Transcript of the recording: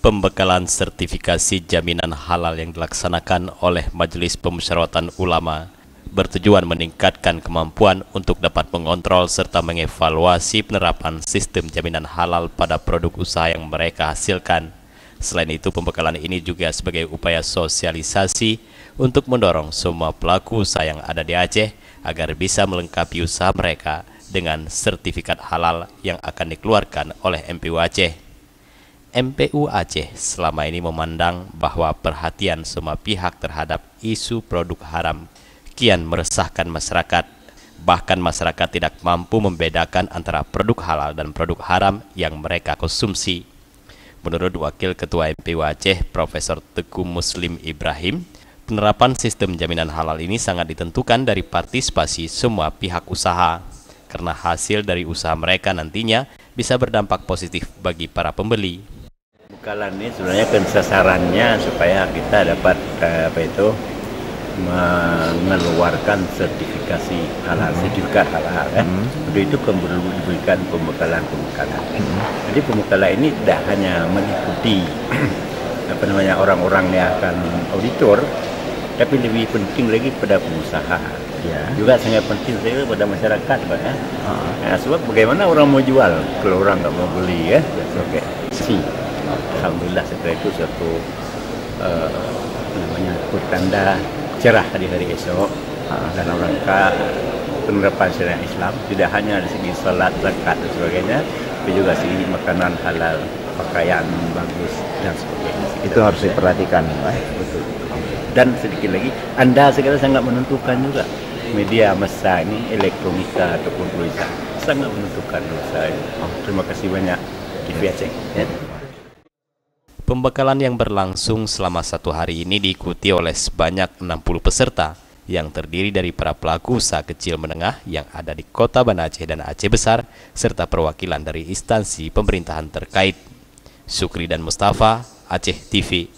Pembekalan sertifikasi jaminan halal yang dilaksanakan oleh Majelis Pemusyawaratan Ulama bertujuan meningkatkan kemampuan untuk dapat mengontrol serta mengevaluasi penerapan sistem jaminan halal pada produk usaha yang mereka hasilkan. Selain itu, pembekalan ini juga sebagai upaya sosialisasi untuk mendorong semua pelaku usaha yang ada di Aceh agar bisa melengkapi usaha mereka dengan sertifikat halal yang akan dikeluarkan oleh MPU Aceh. MPU Aceh selama ini memandang bahwa perhatian semua pihak terhadap isu produk haram kian meresahkan masyarakat. Bahkan masyarakat tidak mampu membedakan antara produk halal dan produk haram yang mereka konsumsi. Menurut Wakil Ketua MPU Aceh, Profesor Teguh Muslim Ibrahim, penerapan sistem jaminan halal ini sangat ditentukan dari partisipasi semua pihak usaha, karena hasil dari usaha mereka nantinya bisa berdampak positif bagi para pembeli. Pembekalan ini sebenarnya kan sasarannya supaya kita dapat mengeluarkan sertifikasi halal, sertifikat halal kan. Untuk itu perlu diberikan pembekalan. Jadi pembekalan ini tidak hanya meliputi orang-orang yang akan auditor, tapi lebih penting lagi pada pengusaha. Ya. Juga sangat penting saya pada masyarakat, Pak ya. Sebab bagaimana orang mau jual kalau orang nggak mau beli ya. Oke. Alhamdulillah setelah itu suatu pertanda cerah di hari esok dalam rangka penerapan syariat Islam, tidak hanya dari segi salat, zakat dan sebagainya, tapi juga segi makanan halal, pakaian bagus dan sebagainya. Itu harus diperhatikan, Pak. Betul. Dan sedikit lagi, Anda sekarang sangat menentukan juga. Media massa ini, elektronika ataupun tulisan sangat menentukan masa ini. Terima kasih banyak TV Aceh. Ya. Pembekalan yang berlangsung selama 1 hari ini diikuti oleh sebanyak 60 peserta yang terdiri dari para pelaku usaha kecil menengah yang ada di Kota Banda Aceh dan Aceh Besar serta perwakilan dari instansi pemerintahan terkait. Sukri dan Mustafa, Aceh TV.